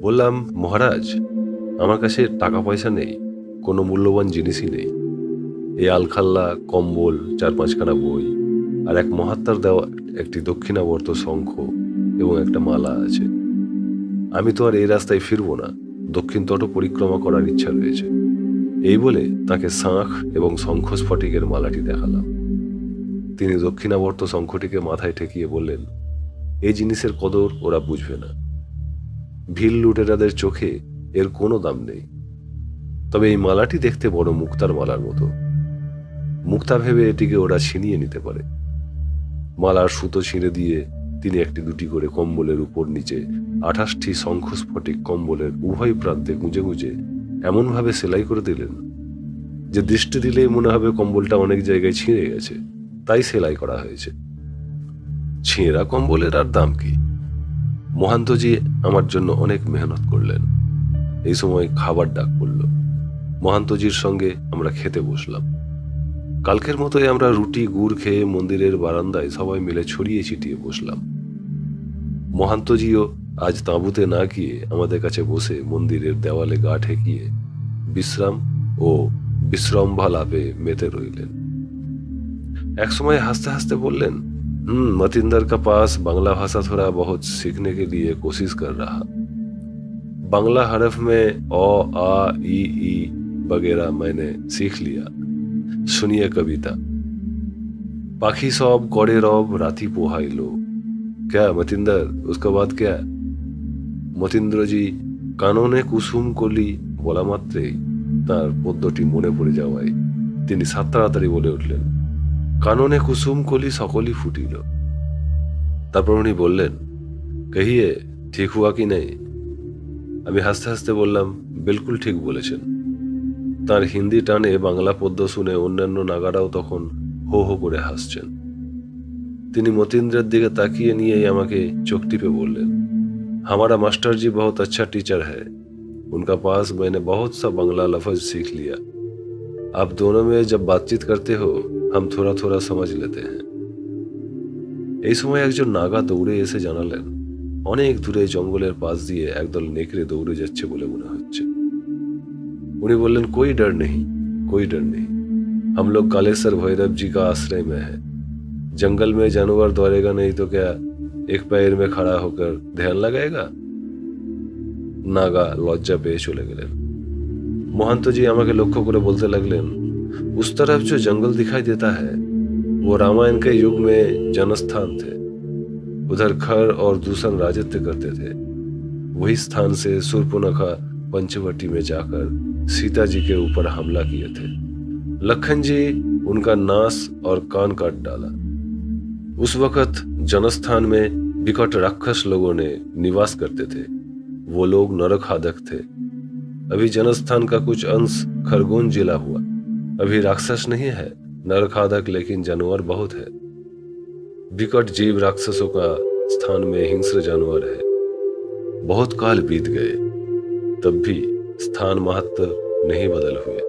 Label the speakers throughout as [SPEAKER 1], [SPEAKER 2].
[SPEAKER 1] বললাম, মহারাজ, আমার কাছে টাকা পয়সা নেই, কোনো মূল্যবান জিনিসই নেই। এই আলখাল্লা, কম্বল, 4-5খানা বই আর এক মহাত্মার দেওয়া একটি দক্ষিণাবর্ত শঙ্খ এবং একটা মালা আছে। আমি তো আর এই রাস্তায় ফিরবো না, দক্ষিণ তট পরিক্রমা করার ইচ্ছা রয়েছে। এই বলে তাকে শাঁখ এবং শঙ্খ স্ফটিকের মালাটি দেখালাম। তিনি দক্ষিণাবর্ত শঙ্খটিকে মাথায় ঠেকিয়ে বললেন, এই জিনিসের কদর ওরা বুঝবে না। ভিল লুটেরাদের চোখে এর কোনো দাম নেই। তবে এই মালাটি দেখতে বড় মুক্তার মালার মতো। মুক্তা ভেবে এটিকে ওরা ছিনিয়ে নিতে পারে। মালার সুতো ছিঁড়ে দিয়ে তিনি একটি দুটি করে কম্বলের উপর নিচে 28টি শঙ্খ স্ফটিক কম্বলের উভয় প্রান্তে গুঁজে গুঁজে এমনভাবে সেলাই করে দিলেন যে দৃষ্টি দিলেই মনে হবে কম্বলটা অনেক জায়গায় ছিঁড়ে গেছে, তাই সেলাই করা হয়েছে। ছেঁড়া কম্বলের আর দাম কি? মহান্তজি আমার জন্য অনেক মেহনত করলেন। এই সময় খাবার ডাক পড়ল। মহান্তজির সঙ্গে আমরা খেতে বসলাম। কালকের মতোই আমরা রুটি গুড় খেয়ে মন্দিরের বারান্দায় সবাই মিলে ছড়িয়ে ছিটিয়ে বসলাম। মহান্তজিও আজ তাঁবুতে না গিয়ে আমাদের কাছে বসে মন্দিরের দেওয়ালে গা ঠেকিয়ে বিশ্রাম ও বিশ্রম্ভালাপে মেতে রইলেন। একসময় হাসতে হাসতে বললেন, मतिंदर का पास बांग्ला भाषा थोड़ा बहुत सीखने के लिए कोशिश कर रहा। बांग्ला हरफ में अ आ ई वगैरह मैंने सीख लिया। सुनिए कविता। पाखी सब करे रब राती पोहाइलो। क्या मतिंदर, उसका बाद क्या? मतीन्द्र जी কাননে কুসুম কলি বলা মাত্রেই তার পদ্যটি মনে পড়ে যাওয়ায় তিনি সাত তাড়াতাড়ি বলে উঠলেন, কাননে কুসুম কলি সকলই ফুটিল। তারপর উনি বললেন, কহিয়ে ঠিক হুয়া কি নেই? আমি হাসতে হাসতে বললাম, বিলকুল ঠিক বলেছেন। তার হিন্দি টানে বাংলা পদ্য শুনে অন্যান্য নাগারাও তখন হো হো করে হাসছেন। তিনি মতীন্দ্রের দিকে তাকিয়ে নিয়েই আমাকে চোখ টিপে বললেন, हमारा मास्टर जी बहुत अच्छा टीचर है। उनका पास मैंने बहुत सा बांग्ला लफ्ज सीख लिया। आप दोनों में जब बातचीत करते हो हम थोड़ा थोड़ा समझ लेते हैं। এই সময় একজন নাগা দৌড়ে এসে জানালেন, অনেক দূরে জঙ্গলের পাশ দিয়ে একদল নেকড়ে দৌড়ে যাচ্ছে বলে মনে হচ্ছে। উনি বললেন, कोई डर नहीं, कोई डर नहीं। हम लोग कालेश्वर भैरव जी का आश्रय में है। जंगल में जानवर दौड़ेगा नहीं तो क्या एक पैर में खड़ा होकर ध्यान लगाएगा? नागा लज्जा पेয়ে চলে গেলেন। महंत जी আমাকে লক্ষ্য করে বলতে লাগলেন, उस तरफ जो जंगल दिखाई देता है वो रामायण के युग में जनस्थान थे। उधर खर और दूषण राजत्व करते थे। वही स्थान से शूर्पणखा पंचवटी में जाकर सीता जी के ऊपर हमला किए थे। लखन जी उनका नास और कान काट डाला। उस वक्त जनस्थान में विकट राक्षस लोगों ने निवास करते थे। वो लोग नरखादक थे। अभी जनस्थान का कुछ अंश खरगोन जिला हुआ। अभी राक्षस नहीं है, नरखादक, लेकिन जानवर बहुत है। विकट जीव राक्षसों का स्थान में हिंस्र जानवर है। बहुत काल बीत गए, तब भी स्थान महत्व नहीं बदल हुए।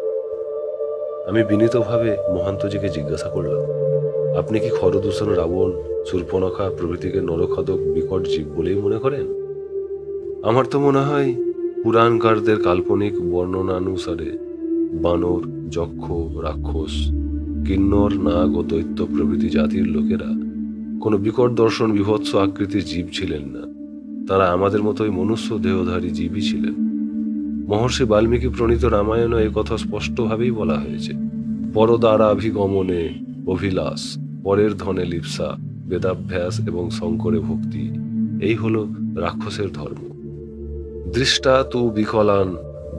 [SPEAKER 1] আমি বিনীতভাবে মহান্তজিকে জিজ্ঞাসা করলাম, আপনি কি খরদূষণ, রাবণ, শূর্পণখা প্রভৃতিকে নরখাদক বিকট জীব বলেই মনে করেন? আমার তো মনে হয় পুরাণকারদের কাল্পনিক বর্ণনানুসারে বানর, যক্ষ, রাক্ষস, কিন্নর, নাগ ও দৈত্য প্রভৃতি জাতির লোকেরা কোনো বিকট দর্শন, বিভৎস আকৃতির জীব ছিলেন না। তারা আমাদের মতোই মনুষ্য দেহধারী জীবই ছিলেন। মহর্ষি বাল্মীকি প্রণীত রামায়ণে এ কথা স্পষ্টভাবেই বলা হয়েছে, পরদ্বারাভিগমনে অভিলাষ, পরের ধনে লিপ্সা, বেদাভ্যাস এবং শঙ্করে ভক্তি, এই হলো রাক্ষসের ধর্ম। দৃষ্টা তু বিকলান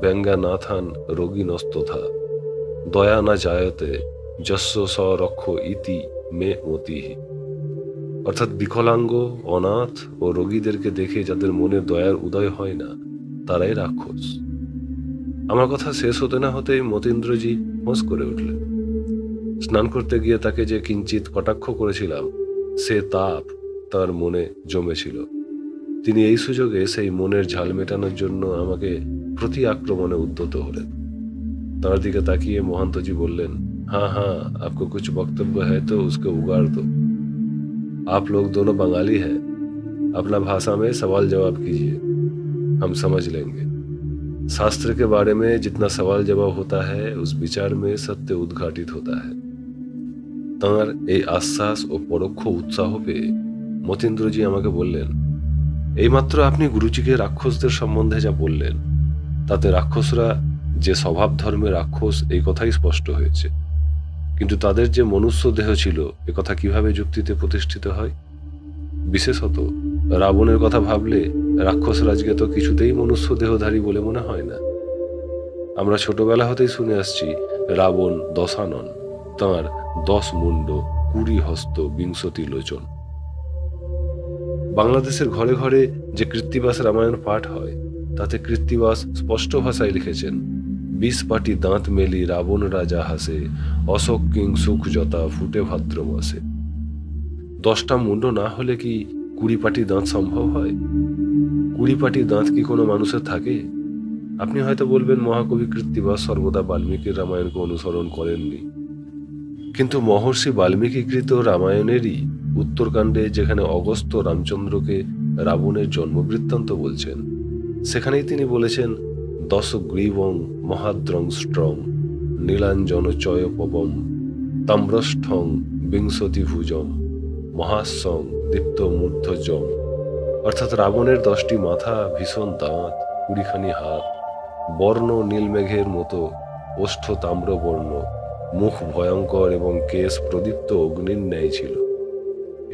[SPEAKER 1] ব্যঙ্গানাথান রোগিনস্তথা, দয়া না জায়তে যস্য স রক্ষ ইতি মে মতিহি। অর্থাৎ বিকলাঙ্গ, অনাথ ও রোগীদেরকে দেখে যাদের মনে দয়ার উদয় হয় না, তারাই রাক্ষস। আমার কথা শেষ হতে না হতেই মতীন্দ্রজি হোঁস করে উঠলেন। স্নান করতে গিয়ে তাকে যে কিঞ্চিত কটাক্ষ করেছিলাম, সে তাপ তার মনে জমেছিল। তিনি এই সুযোগে সেই মনের ঝাল মেটানোর জন্য আমাকে প্রতি আক্রমণে উদ্যত হলেন। তার দিকে তাকিয়ে মহান্তজি বললেন, हाँ हाँ, आपको कुछ वक्तव्य है तो उसको उगाड़ दो। आप लोग दोनों बंगाली हैं, अपना भाषा में सवाल जवाब कीजिए। हम समझ लेंगे। शास्त्र के बारे में जितना सवाल जवाब होता है, उस विचार में सत्य उद्घाटित होता है। তাঁর এই আশ্বাস ও পরোক্ষ উৎসাহ পেয়ে মতীন্দ্রজি আমাকে বললেন, এইমাত্র আপনি গুরুজিকে রাক্ষসদের সম্বন্ধে যা বললেন, তাতে রাক্ষসরা যে স্বভাব ধর্মে রাক্ষস এই কথাই স্পষ্ট হয়েছে। কিন্তু তাদের যে মনুষ্য দেহ ছিল, এ কথা কিভাবে যুক্তিতে প্রতিষ্ঠিত হয়? বিশেষত রাবণের কথা ভাবলে রাক্ষসরাজকে তো কিছুতেই মনুষ্য দেহধারী বলে মনে হয় না। আমরা ছোটবেলা হতেই শুনে আসছি রাবণ দশানন, তাঁর 10 মুন্ড, 20 হস্ত, 20 লোচন। বাংলাদেশের ঘরে ঘরে যে কৃত্তিবাস রামায়ণ পাঠ হয়, তাতে কৃত্তিবাস স্পষ্ট ভাষায় লিখেছেন, 20 পাটি দাঁত মেলি রাবণ রাজা হাসে, অশোক কিং সুখ যতা ফুটে ভাদ্র মাসে। 10টা মুন্ড না হলে কি 20 পাটি দাঁত সম্ভব হয়? 20 পাটি দাঁত কি কোনো মানুষের থাকে? আপনি হয়তো বলবেন, মহাকবি কৃত্তিবাস সর্বদা বাল্মীকির রামায়ণকে অনুসরণ করেননি। কিন্তু মহর্ষি বাল্মীকিকৃত রামায়ণেরই উত্তরকাণ্ডে, যেখানে অগস্ত্য রামচন্দ্রকে রাবণের জন্মবৃত্তান্ত বলছেন, সেখানেই তিনি বলেছেন, 10 গ্রীবং মহাদ্রং স্ট্রং নীলাঞ্জন চয় পবম তাম্রষ্ঠং 20 ভুজম মহাসং দীপ্ত মূর্ধজম। অর্থাৎ রাবণের 10টি মাথা, ভীষণ দাঁত, 20খানি হাত, বর্ণ নীলমেঘের মতো, ওষ্ঠ তাম্রবর্ণ, মুখ ভয়ঙ্কর এবং কেশ প্রদীপ্ত অগ্নির ন্যায় ছিল।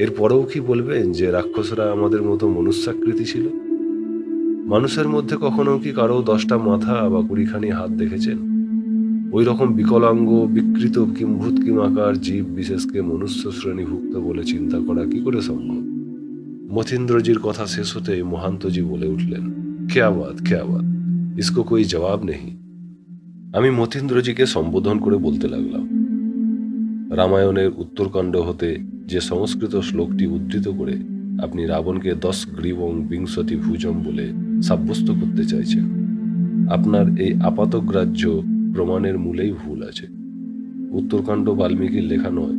[SPEAKER 1] এরপরেও কি বলবেন যে রাক্ষসরা আমাদের মতো মনুষ্যাকৃতি ছিল? মানুষের মধ্যে কখনো কি কারো 10টা মাথা বা 20খানি হাত দেখেছেন? ওই রকম বিকলাঙ্গ, বিকৃত, কিম্ভূত কিমাকার জীব বিশেষকে মনুষ্য শ্রেণীভুক্ত বলে চিন্তা করা কি করে সম্ভব? মতীন্দ্রজির কথা শেষ হতে মহান্তজি বলে উঠলেন, क्या बात, इसको कोई जवाब नहीं। আমি মতীন্দ্রজিকে সম্বোধন করে বলতে লাগলাম, রামায়ণের উত্তরকাণ্ড হতে যে সংস্কৃত শ্লোকটি উদ্ধৃত করে আপনি রাবণকে 10 গ্রীবং 20 ভুজম বলে সাব্যস্ত করতে চাইছেন, আপনার এই আপাতগ্রাহ্য প্রমাণের মূলেই ভুল আছে। উত্তরকাণ্ড বাল্মীকির লেখা নয়,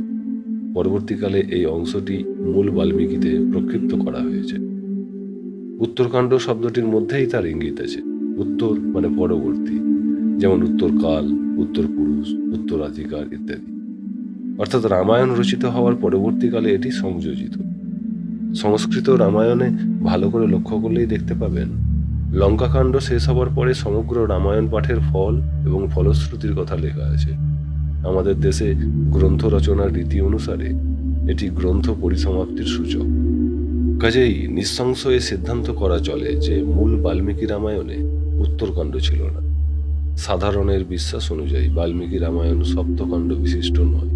[SPEAKER 1] পরবর্তীকালে এই অংশটি মূল বাল্মীকিতে প্রক্ষিপ্ত করা হয়েছে। উত্তরকাণ্ড শব্দটির মধ্যেই তার ইঙ্গিত আছে। উত্তর মানে পরবর্তী, যেমন উত্তরকাল, উত্তর পুরুষ, উত্তরাধিকার ইত্যাদি। অর্থাৎ রামায়ণ রচিত হওয়ার পরবর্তীকালে এটি সংযোজিত। সংস্কৃত রামায়ণে ভালো করে লক্ষ্য করলেই দেখতে পাবেন, লঙ্কাকাণ্ড শেষ হবার পরে সমগ্র রামায়ণ পাঠের ফল এবং ফলশ্রুতির কথা লেখা আছে। আমাদের দেশে গ্রন্থ রচনার রীতি অনুসারে এটি গ্রন্থ পরিসমাপ্তির সূচক। কাজেই নিঃসংশয়ে সিদ্ধান্ত করা চলে যে মূল বাল্মীকি রামায়ণে উত্তরকাণ্ড ছিল না। সাধারণের বিশ্বাস অনুযায়ী বাল্মীকি রামায়ণ সপ্তকাণ্ড বিশিষ্ট নয়।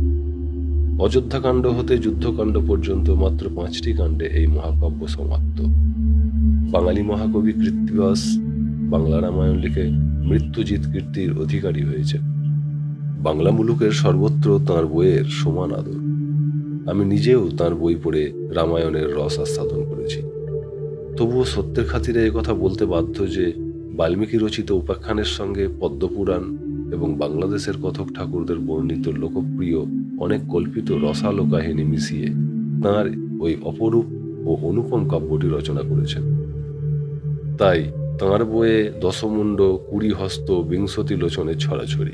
[SPEAKER 1] অযোধ্যাকাণ্ড হতে যুদ্ধকাণ্ড পর্যন্ত মাত্র 5টি কাণ্ডে এই মহাকাব্য সমাপ্ত। বাঙালি মহাকবি কৃত্তিবাস বাংলা রামায়ণ লিখে মৃত্যুজিৎ কীর্তির অধিকারী হয়েছে। বাংলা মুলুকের সর্বত্র তাঁর বইয়ের সমান আদর। আমি নিজেও তাঁর বই পড়ে রামায়ণের রস আস্বাদন করেছি। তবুও সত্যের খাতিরে কথা বলতে বাধ্য যে বাল্মীকি রচিত উপাখ্যানের সঙ্গে পদ্মপুরাণ এবং বাংলাদেশের কথক ঠাকুরদের বর্ণিত লোকপ্রিয় অনেক কল্পিত রসালো কাহিনী মিশিয়ে তাঁর ওই অপরূপ ও অনুপম কাব্যটি রচনা করেছেন। তাই তাঁর বইয়ে 10 মুন্ড, 20 হস্ত, 20 লোচনের ছড়াছড়ি।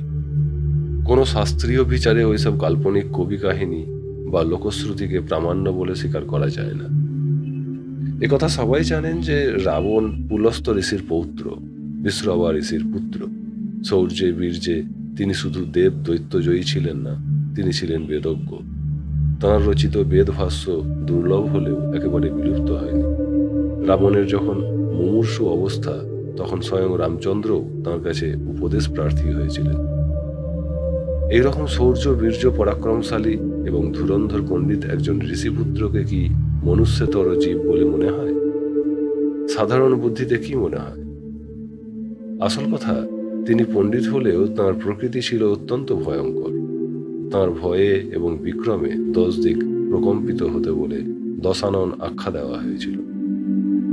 [SPEAKER 1] কোনো শাস্ত্রীয় বিচারে ওইসব কাল্পনিক কবি কাহিনী বা লোকশ্রুতিকে প্রামাণ্য বলে স্বীকার করা যায় না। একথা সবাই জানেন যে রাবণ পুলস্ত ঋষির পৌত্র, বিশ্রবা ঋষির পুত্র। শৌর্যে বীর্যে তিনি শুধু দেব দৈত্য জয়ী ছিলেন না, তিনি ছিলেন বেদজ্ঞ। তাঁর রচিত বেদভাষ্য দুর্লভ হলেও একেবারে বিলুপ্ত হয়নি। রাবণের যখন মুমূর্ষু অবস্থা, তখন স্বয়ং রামচন্দ্রও তাঁর কাছে উপদেশ প্রার্থী হয়েছিলেন। এইরকম শৌর্য, বীর্য, পরাক্রমশালী এবং ধুরন্ধর পণ্ডিত একজন ঋষিপুত্রকে কি মনুষ্যতর জীব বলে মনে হয়? সাধারণ বুদ্ধিতে কি মনে হয়? আসল কথা, তিনি পণ্ডিত হলেও তাঁর প্রকৃতি ছিল অত্যন্ত ভয়ঙ্কর। তাঁর ভয়ে এবং বিক্রমে 10 দিক প্রকম্পিত হতে বলে দশানন আখ্যা দেওয়া হয়েছিল।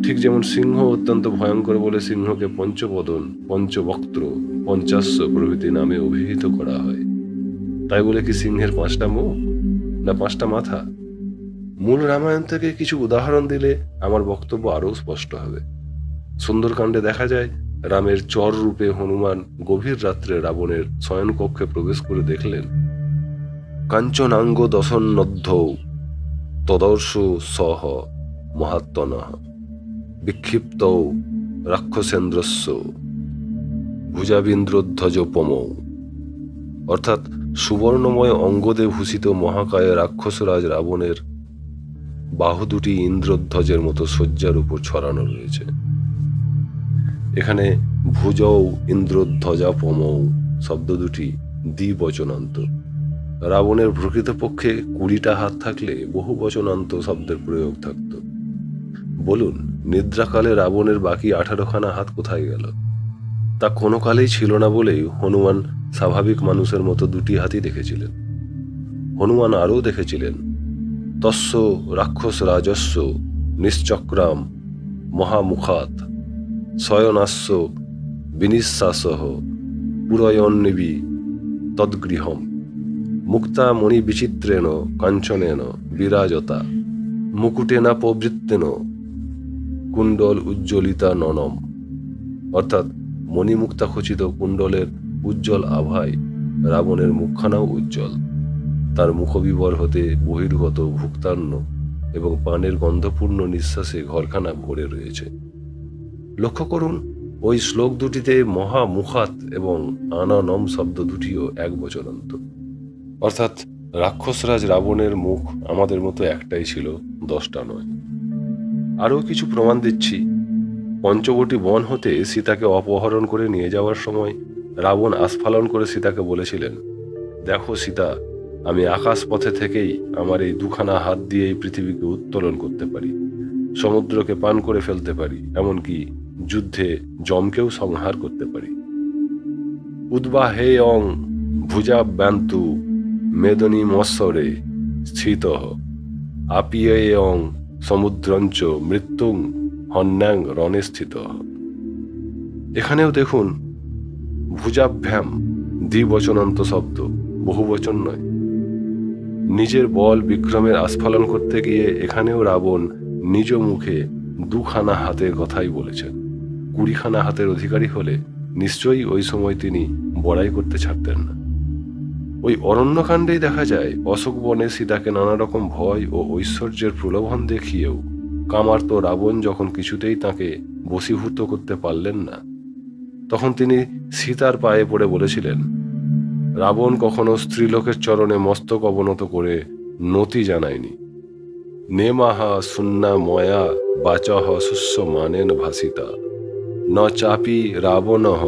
[SPEAKER 1] ঠিক যেমন সিংহ অত্যন্ত ভয়ঙ্কর বলে সিংহকে পঞ্চবদন, পঞ্চবক্ত্র, পঞ্চাস্য প্রভৃতি নামে অভিহিত করা হয়। তাই বলে কি সিংহের 5টা মুখ না 5টা মাথা? মূল রামায়ণ থেকে কিছু উদাহরণ দিলে আমার বক্তব্য আরও স্পষ্ট হবে। সুন্দরকাণ্ডে দেখা যায় রামের চর রূপে হনুমান গভীর রাত্রে রাবণের শয়নকক্ষে প্রবেশ করে দেখলেন, কাঞ্চনাঙ্গ দশন্নদ্ধৌ তদর্শু সহ মহাত্মনঃ বিক্ষিপ্তৌ রাক্ষসেন্দ্রস্য ভুজাবিন্দ্রধ্বজোপমৌ। অর্থাৎ সুবর্ণময় অঙ্গদে ভূষিত মহাকায় রাক্ষসরাজ রাবণের বাহু দুটি ইন্দ্রধ্বজের মতো শয্যার উপর ছড়ানো রয়েছে। এখানে ভুজৌ ইন্দ্রধ্বজাপমৌ শব্দ দুটি দ্বিবচনান্ত। রাবণের প্রকৃতপক্ষে 20টা হাত থাকলে বহু বচনান্ত শব্দের প্রয়োগ থাকত। বলুন, নিদ্রাকালে রাবণের বাকি 18খানা হাত কোথায় গেল? তা কোনো কালেই ছিল না বলেই হনুমান স্বাভাবিক মানুষের মতো 2টি হাতই দেখেছিলেন। হনুমান আরও দেখেছিলেন, তস্য রাক্ষস রাজস্ব নিশ্চক্রাম মহামুখাত শয়নাস্য বিনিশ্বাসহ পুরয়ন্নিবি তদ্গৃহম মুক্তা মণি বিচিত্রেণ কাঞ্চনেন বিরাজতা মুকুটেনা প্রবৃত্তেন কুণ্ডল উজ্জ্বলিতা ননম। অর্থাৎ মণিমুক্তা খচিত কুণ্ডলের উজ্জ্বল আভায় রাবণের মুখখানাও উজ্জ্বল। তার মুখবিবর হতে বহির্গত ভুক্তান্ন এবং পানের গন্ধপূর্ণ নিঃশ্বাসে ঘরখানা ভরে রয়েছে। লক্ষ্য করুন, ওই শ্লোক দুটিতে মহামুখাত এবং আনানম শব্দ দুটিও একবচনান্ত। অর্থাৎ রাক্ষসরাজ রাবণের মুখ আমাদের মতো একটাই ছিল, 10টা নয়। আরও কিছু প্রমাণ দিচ্ছি। পঞ্চবটী বন হতে সীতাকে অপহরণ করে নিয়ে যাওয়ার সময় রাবণ আস্ফালন করে সীতাকে বলেছিলেন, দেখো সীতা, আমি আকাশ পথে থেকেই আমার এই 2খানা হাত দিয়ে এই পৃথিবীকে উত্তোলন করতে পারি, সমুদ্রকে পান করে ফেলতে পারি, এমনকি যুদ্ধে যমকেও সংহার করতে পারি। উদ্বাহেয়ং ভুজাব্যান্তু মেদনী মৎসরে স্থিত আপিয়েয়ং সমুদ্রঞ্চ মৃত্যুং হন্যাং রণে স্থিত। এখানেও দেখুন, ভুজাভ্যাম দ্বিবচনান্ত শব্দ, বহুবচন নয়। নিজের বল বিক্রমের আস্ফালন করতে গিয়ে এখানেও রাবণ নিজ মুখে 2খানা হাতের কথাই বলেছেন। 20খানা হাতের অধিকারী হলে নিশ্চয়ই ওই সময় তিনি বড়াই করতে ছাড়তেন না। ওই অরণ্যকাণ্ডেই দেখা যায় অশোক বনে সীতাকে নানা রকম ভয় ও ঐশ্বর্যের প্রলোভন দেখিয়েও কামার্ত রাবণ যখন কিছুতেই তাকে বশীভূত করতে পারলেন না, তখন তিনি সীতার পায়ে পড়ে বলেছিলেন, রাবণ কখনো স্ত্রীলোকের চরণে মস্তক অবনত করে নতি জানায়নি। নেমাহা সুন্না ময়া বাচহ শুষ্য মানেন ভাসিতা ন চাপি রাবণঃ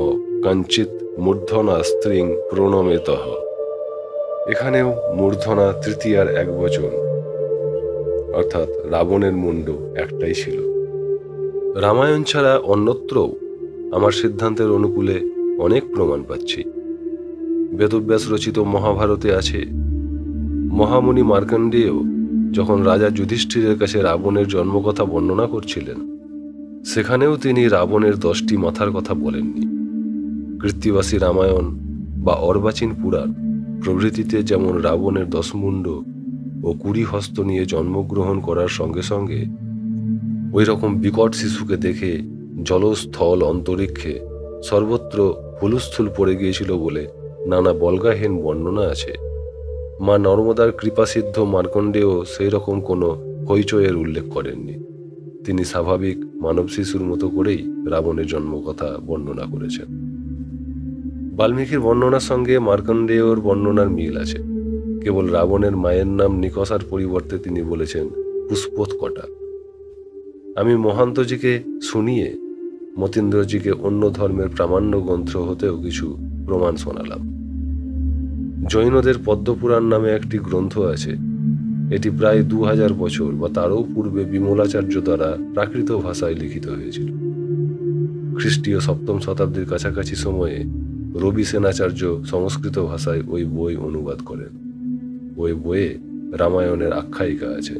[SPEAKER 1] কঞ্চিত মূর্ধনা স্ত্রীং প্রণমেতঃ। এখানেও মূর্ধনা তৃতীয়ার একবচন, অর্থাৎ রাবণের মুন্ড একটাই ছিল। রামায়ণ ছাড়া অন্যত্রও আমার সিদ্ধান্তের অনুকূলে অনেক প্রমাণ পাচ্ছি। বেদব্যাস রচিত মহাভারতে আছে, মহামুনি মার্কণ্ডেয় যখন রাজা যুধিষ্ঠিরের কাছে রাবণের জন্মকথা বর্ণনা করছিলেন, সেখানেও তিনি রাবণের 10টি মাথার কথা বলেননি। কৃত্তিবাসী রামায়ণ বা অর্বাচীন পুরাণ প্রভৃতিতে যেমন রাবণের 10 মুণ্ড ও 20 হস্ত নিয়ে জন্মগ্রহণ করার সঙ্গে সঙ্গে ওই রকম বিকট শিশুকে দেখে জলস্থল অন্তরিক্ষে সর্বত্র হুলস্থুল পড়ে গিয়েছিল বলে নানা বল্গাহীন বর্ণনা আছে। মা নর্মদার কৃপাসিদ্ধ মার্কণ্ডেয় সেই রকম কোনো হইচয়ের উল্লেখ করেননি। তিনি স্বাভাবিক মানব শিশুর মতো করেই রাবণের জন্মকথা বর্ণনা করেছেন। বাল্মীকির বর্ণনার সঙ্গে মার্কণ্ডেয়র বর্ণনার মিল আছে। কেবল রাবণের মায়ের নাম নিকষার পরিবর্তে তিনি বলেছেন পুষ্পোৎকটা। আমি মহান্তজিকে শুনিয়ে মতীন্দ্রজিকে অন্য ধর্মের প্রামাণ্য গ্রন্থ হতেও কিছু প্রমাণ শোনালাম। জৈনদের পদ্মপুরাণ নামে একটি গ্রন্থ আছে। এটি প্রায় 2000 বছর বা তারও পূর্বে বিমলাচার্য দ্বারা প্রাকৃত ভাষায় লিখিত হয়েছিল। খ্রিস্টীয় 7ম শতাব্দীর কাছাকাছি সময়ে রবি সেনাচার্য সংস্কৃত ভাষায় ওই বই অনুবাদ করেন। ওই বইয়ে রামায়ণের আখ্যায়িকা আছে।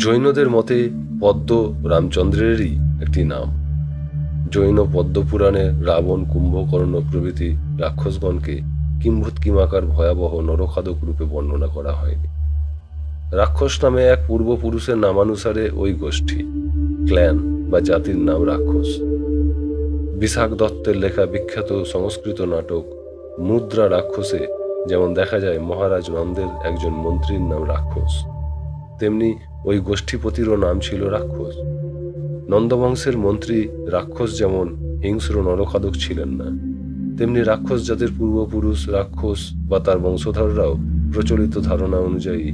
[SPEAKER 1] জৈনদের মতে পদ্ম রামচন্দ্রেরই একটি নাম। জৈন পদ্মপুরাণে রাবণ, কুম্ভকর্ণ প্রভৃতি রাক্ষসগণকে কিম্ভূত কিমাকার ভয়াবহ নরখাদক রূপে বর্ণনা করা হয়নি। রাক্ষস নামে এক পূর্বপুরুষের নামানুসারে ওই গোষ্ঠী, ক্ল্যান বা জাতির নাম রাক্ষস। বিশাখ দত্তের লেখা বিখ্যাত সংস্কৃত নাটক মুদ্রা রাক্ষসে যেমন দেখা যায় মহারাজ নন্দের একজন মন্ত্রীর নাম রাক্ষস, তেমনি ওই গোষ্ঠীপতিরও নাম ছিল রাক্ষস। নন্দবংশের মন্ত্রী রাক্ষস যেমন হিংস্র নরখাদক ছিলেন না, তেমনি রাক্ষস জাতির পূর্বপুরুষ রাক্ষস বা তার বংশধররাও প্রচলিত ধারণা অনুযায়ী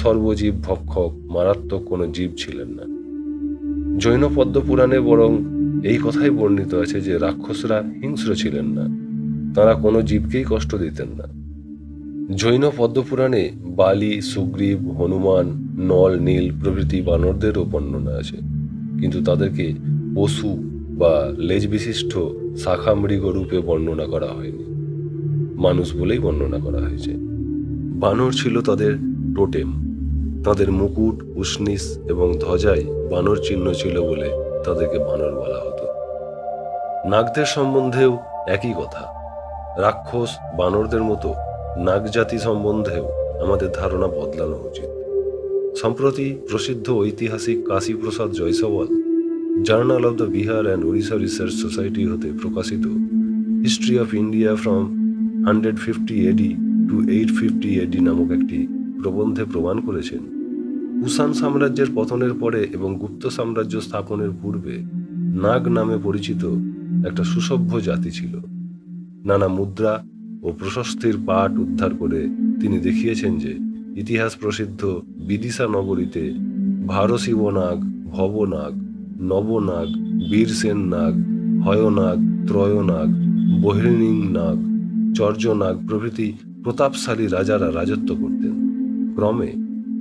[SPEAKER 1] সর্বজীব ভক্ষক মারাত্মক কোনো জীব ছিলেন না। জৈন পদ্মপুরাণে বরং এই কথাই বর্ণিত আছে যে রাক্ষসরা হিংস্র ছিলেন না, তারা কোনো জীবকেই কষ্ট দিতেন না। জৈন পদ্মপুরাণে বালি, সুগ্রীব, হনুমান, নল, নীল প্রভৃতি বানরদেরও বর্ণনা আছে, কিন্তু তাদেরকে পশু বা লেজ বিশিষ্ট শাখা মৃগ রূপে বর্ণনা করা হয়নি, মানুষ বলেই বর্ণনা করা হয়েছে। বানর ছিল তাদের টোটেম, তাদের মুকুট, উষ্ণিস এবং ধ্বজায় বানর চিহ্ন ছিল বলে তাদেরকে বানর বলা হতো। নাগদের সম্বন্ধেও একই কথা। রাক্ষস বানরদের মতো নাগজাতি সম্বন্ধেও আমাদের ধারণা বদলানো উচিত। সম্প্রতি প্রসিদ্ধ ঐতিহাসিক Kashi Prasad Jayaswal journal of the Bihar and Odisha research society হতে প্রকাশিত history of India from 150 AD to 850 AD নামক একটি প্রবন্ধে প্রমাণ করেছেন কুষাণ সাম্রাজ্যের পতনের পরে এবং গুপ্ত সাম্রাজ্য স্থাপনের পূর্বে নাগ নামে পরিচিত একটা সুসভ্য জাতি ছিল। নানা মুদ্রা ও প্রশস্তির পাঠ উদ্ধার করে তিনি দেখিয়েছেন যে ইতিহাস প্রসিদ্ধ বিদিশা নগরীতে ভারশিব নাগ, ভবনাগ, নবনাগ, বীরসেন নাগ, হয়নাগ, ত্রয়নাগ, বহির্নিং নাগ, চর্যনাগ প্রভৃতি প্রতাপশালী রাজারা রাজত্ব করতেন। ক্রমে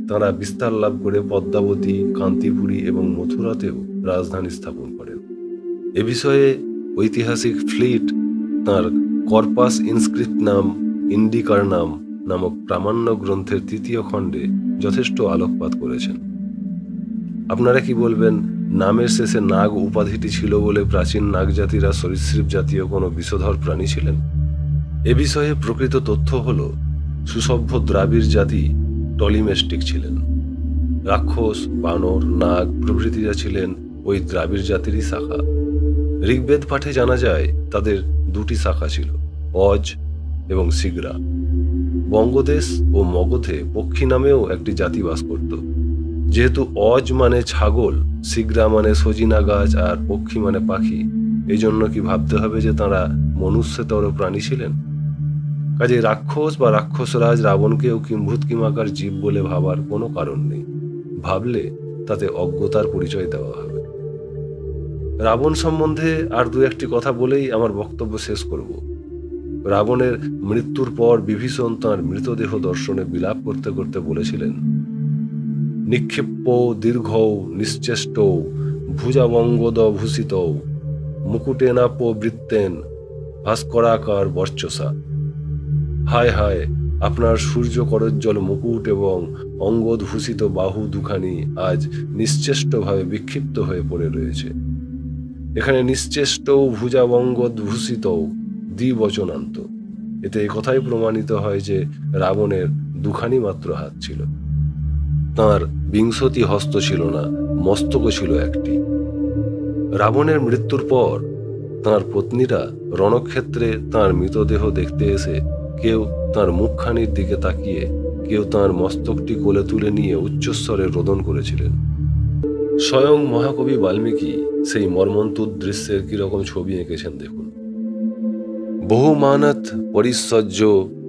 [SPEAKER 1] তাঁরা বিস্তার লাভ করে পদ্মাবতী, কান্তিপুরী এবং মথুরাতেও রাজধানী স্থাপন করেন। এ বিষয়ে ঐতিহাসিক ফ্লিট তাঁর কর্পাস ইনস্ক্রিপ্টনাম ইন্ডিকারনাম নামক প্রামাণ্য গ্রন্থের 3য় খণ্ডে যথেষ্ট আলোকপাত করেছেন। আপনারা কি বলবেন, নামের শেষে নাগ উপাধিটি ছিল বলে প্রাচীন নাগ জাতিরা সরীসৃপ জাতীয় কোনো বিষধর প্রাণী ছিলেন? এ বিষয়ে প্রকৃত তথ্য হল সুসভ্য দ্রাবিড় জাতি টলিমেস্টিক ছিলেন। রাক্ষস, বানর, নাগ প্রভৃতিরা ছিলেন ওই দ্রাবিড় জাতিরই শাখা। ঋগ্বেদ পাঠে জানা যায় তাদের 2টি শাখা ছিল, অজ এবং সিগরা। বঙ্গদেশ ও মগধে পক্ষী নামেও একটি জাতি বাস করত। যেহেতু অজ মানে ছাগল, সিগরা মানে সজিনা গাছ আর পক্ষী মানে পাখি, এই জন্য কি ভাবতে হবে যে তাঁরা মনুষ্যতর প্রাণী ছিলেন? কাজে রাক্ষস বা রাক্ষসরাজ রাবণকেও কিম্ভূত কিমাকার জীব বলে ভাবার কোনো কারণ নেই। ভাবলে তাতে অজ্ঞতার পরিচয় দেওয়া হবে। রাবণ সম্বন্ধে আর 2-1টি কথা বলেই আমার বক্তব্য শেষ করব। রাবণের মৃত্যুর পর বিভীষণ তাঁর মৃতদেহ দর্শনে বিলাপ করতে করতে বলেছিলেন, নিক্ষিপ্য দীর্ঘৌ নিশ্চেষ্ট ভুজাবঙ্গদ ভূষিত মুকুটেনাপ বৃত্তেন ভাস্করাকার বর্চসা। হায় হায়, আপনার সূর্য করজ্জ্বল মুকুট এবং অঙ্গদভূষিত বাহু দুখানি আজ নিশ্চেষ্টভাবে বিক্ষিপ্ত হয়ে পড়ে রয়েছে। এখানে নিশ্চেষ্ট ভুজাবঙ্গদভূষিত দ্বিবচনান্ত। এতে একথাই প্রমাণিত হয় যে রাবণের 2খানি মাত্র হাত ছিল। তাঁর 20 হস্ত ছিল না, মস্তকও ছিল একটি। রাবণের মৃত্যুর পর তাঁর পত্নীরা রণক্ষেত্রে তাঁর মৃতদেহ দেখতে এসে কেউ তাঁর মুখখানির দিকে তাকিয়ে, কেউ তাঁর মস্তকটি কোলে তুলে নিয়ে উচ্চস্বরে রোদন করেছিলেন। স্বয়ং মহাকবি বাল্মীকি সেই মর্মন্তুদ দৃশ্যের কিরকম ছবি এঁকেছেন দেখুন। বহুমানত পরিসজ্জ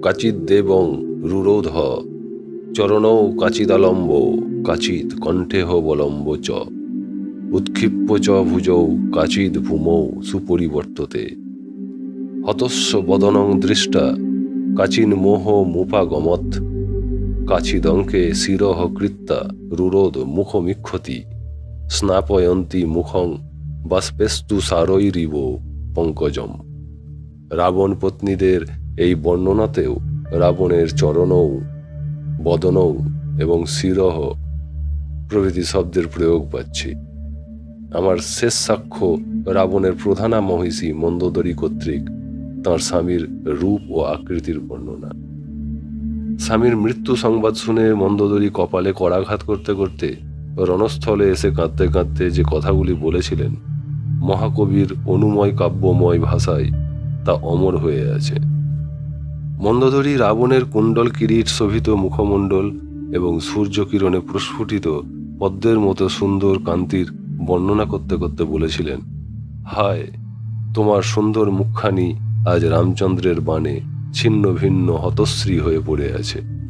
[SPEAKER 1] কাচিদ দেবং রুরোধ চরণৌ কাচিদালম্ব কাচিদ কণ্ঠেহ বলম্ব চ উৎক্ষিপ্য চ ভুজৌ কাচিদ ভূমৌ সুপরিবর্ততে হতস্য বদনং দৃষ্টা কাচিন মোহ মুপাগমৎ কাচিদঙ্কে শিরঃ কৃত্তা রুরোদ মুখমিক্ষতি স্নাপয়ন্তি মুখং বাষ্পেস্তু সারৈরিব পঙ্কজম। রাবণ পত্নীদের এই বর্ণনাতেও রাবণের চরণৌ, বদনৌ এবং শিরঃ প্রভৃতি শব্দের প্রয়োগ পাচ্ছি। আমার শেষ সাক্ষ্য রাবণের প্রধানা মহিষী মন্দোদরী কর্তৃক তাঁর স্বামীর রূপ ও আকৃতির বর্ণনা। স্বামীর মৃত্যু সংবাদ শুনে মন্দোদরী কপালে করাঘাত করতে করতে রণস্থলে এসে কাঁদতে কাঁদতে যে কথাগুলি বলেছিলেন মহাকবির অনুময় কাব্যময় ভাষায় তা অমর হয়ে আছে। মন্দোদরী রাবণের কুণ্ডল কিরীট শোভিত মুখমণ্ডল এবং সূর্যকিরণে প্রস্ফুটিত পদ্মের মতো সুন্দর কান্তির বর্ণনা করতে করতে বলেছিলেন, হায়, তোমার সুন্দর মুখখানি আজ রামচন্দ্রের বাণে ছিন্ন ভিন্ন হতশ্রী হয়ে পড়ে আছে।